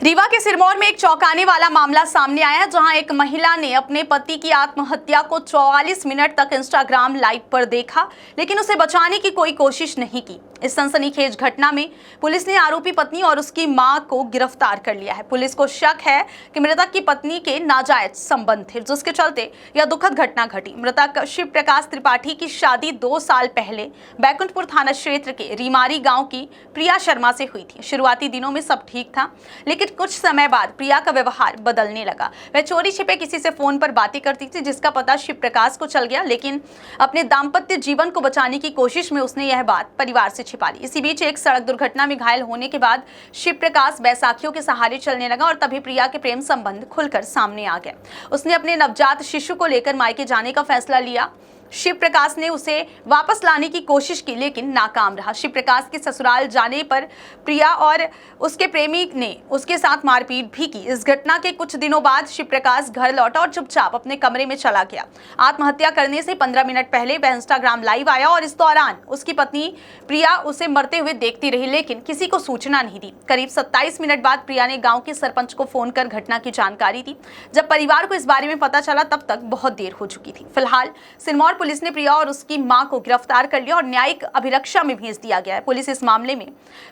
रीवा के सिरमौर में एक चौंकाने वाला मामला सामने आया है, जहां एक महिला ने अपने पति की आत्महत्या को 44 मिनट तक इंस्टाग्राम लाइव पर देखा, लेकिन उसे बचाने की कोई कोशिश नहीं की। इस सनसनीखेज घटना में पुलिस ने आरोपी पत्नी और उसकी मां को गिरफ्तार कर लिया है। पुलिस को शक है कि मृतक की पत्नी के नाजायज संबंध थे, जिसके चलते यह दुखद घटना घटी। मृतक शिव प्रकाश त्रिपाठी की शादी 2 साल पहले बैकुंठपुर थाना क्षेत्र के रीमारी गांव की प्रिया शर्मा से हुई थी। शुरुआती दिनों में सब ठीक था, लेकिन कुछ समय बाद प्रिया का व्यवहार बदलने लगा। वह चोरी छिपे किसी से फोन पर बातें करती थी, जिसका पता शिव प्रकाश को चल गया, लेकिन अपने दाम्पत्य जीवन को बचाने की कोशिश में उसने यह बात परिवार से छिपा ली। इसी बीच एक सड़क दुर्घटना में घायल होने के बाद शिव प्रकाश बैसाखियों के सहारे चलने लगा और तभी प्रिया के प्रेम संबंध खुलकर सामने आ गए। उसने अपने नवजात शिशु को लेकर मायके जाने का फैसला लिया। शिव प्रकाश ने उसे वापस लाने की कोशिश की, लेकिन नाकाम रहा। शिव प्रकाश के ससुराल जाने पर प्रिया और उसके प्रेमी ने उसके साथ मारपीट भी की। इस घटना के कुछ दिनों बाद शिव प्रकाश घर लौटा और चुपचाप अपने कमरे में चला गया। आत्महत्या करने से 15 मिनट पहले वह इंस्टाग्राम लाइव आया और इस दौरान उसकी पत्नी प्रिया उसे मरते हुए देखती रही, लेकिन किसी को सूचना नहीं दी। करीब 27 मिनट बाद प्रिया ने गाँव के सरपंच को फोन कर घटना की जानकारी दी। जब परिवार को इस बारे में पता चला, तब तक बहुत देर हो चुकी थी। फिलहाल सिरमौर पुलिस ने प्रिया और उसकी मां को गिरफ्तार कर लिया और न्यायिक अभिरक्षा में भेज दिया गया है। पुलिस इस मामले में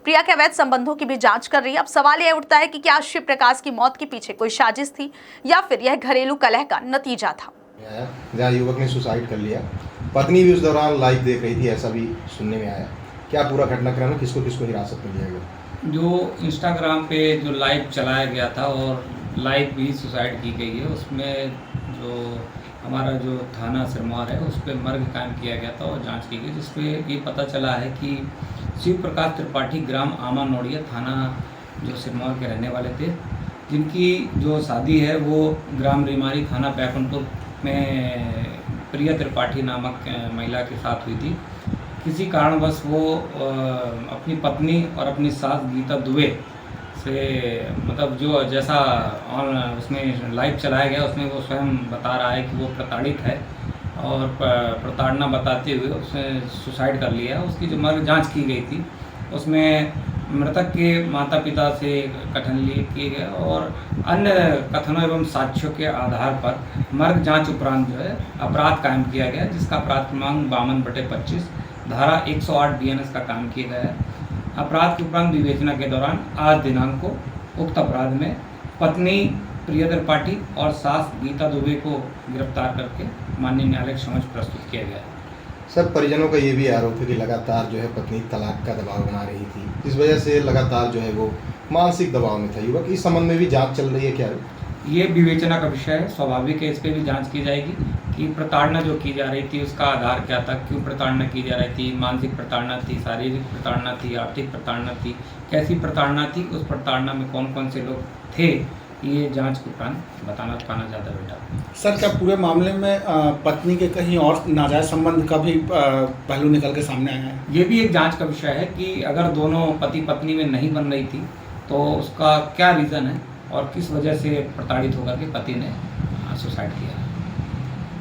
प्रिया के अवैध संबंधों की भी जांच कर रही है। अब सवाल यह उठता है कि क्या शिव प्रकाश की मौत के पीछे कोई साजिश थी या फिर यह घरेलू कलह का नतीजा था। जहाँ युवक ने सुसाइड कर लिया, पत्नी भी उस दौरान लाइव देख रही थी, ऐसा भी सुनने में आया। क्या पूरा घटनाक्रम है, किसको किसको हिरासत में लिया गया? जो इंस्टाग्राम पे जो लाइव चलाया गया था और लाइव भी सुसाइड की गई है, उसमें जो हमारा जो थाना सिरमौर है उस पर मर्ग कायम किया गया था और जांच की गई, जिसपे ये पता चला है कि शिव प्रकाश त्रिपाठी ग्राम आमा नोड़िया थाना जो सिरमौर के रहने वाले थे, जिनकी जो शादी है वो ग्राम रीमारी थाना बैकुंठपुर में प्रिया त्रिपाठी नामक महिला के साथ हुई थी। किसी कारणवश वो अपनी पत्नी और अपनी सास गीता दुबे से मतलब जो जैसा उसमें लाइव चलाया गया उसमें वो स्वयं बता रहा है कि वो प्रताड़ित है और प्रताड़ना बताते हुए उसने सुसाइड कर लिया। उसकी जो मर्ग जांच की गई थी उसमें मृतक के माता पिता से कथन लिए किए गए और अन्य कथनों एवं साक्ष्यों के आधार पर मर्ग जांच उपरांत जो है अपराध कायम किया गया, जिसका अपराध क्रमांक 52/25 धारा 108 BNS का काम किया गया है। अपराध के उपरांत विवेचना के दौरान आज दिनांक को उक्त अपराध में पत्नी प्रिया त्रिपाठी और सास गीता दुबे को गिरफ्तार करके माननीय न्यायालय के समक्ष प्रस्तुत किया गया है। सर, परिजनों का ये भी आरोप है कि लगातार जो है पत्नी तलाक का दबाव बना रही थी, इस वजह से लगातार जो है वो मानसिक दबाव में था युवक। इस संबंध में भी जांच चल रही है क्या? ये विवेचना का विषय है, स्वाभाविक है, इस पर भी जांच की जाएगी कि प्रताड़ना जो की जा रही थी उसका आधार क्या था, क्यों प्रताड़ना की जा रही थी, मानसिक प्रताड़ना थी, शारीरिक प्रताड़ना थी, आर्थिक प्रताड़ना थी, कैसी प्रताड़ना थी, उस प्रताड़ना में कौन कौन से लोग थे, ये जांच के उपरांत पाना ज़्यादा बेटा। सर, क्या पूरे मामले में पत्नी के कहीं और नाजायज संबंध का भी पहलू निकल के सामने आया है? ये भी एक जांच का विषय है कि अगर दोनों पति पत्नी में नहीं बन रही थी तो उसका क्या रीज़न है और किस वजह से प्रताड़ित होकर के पति ने सुसाइड किया।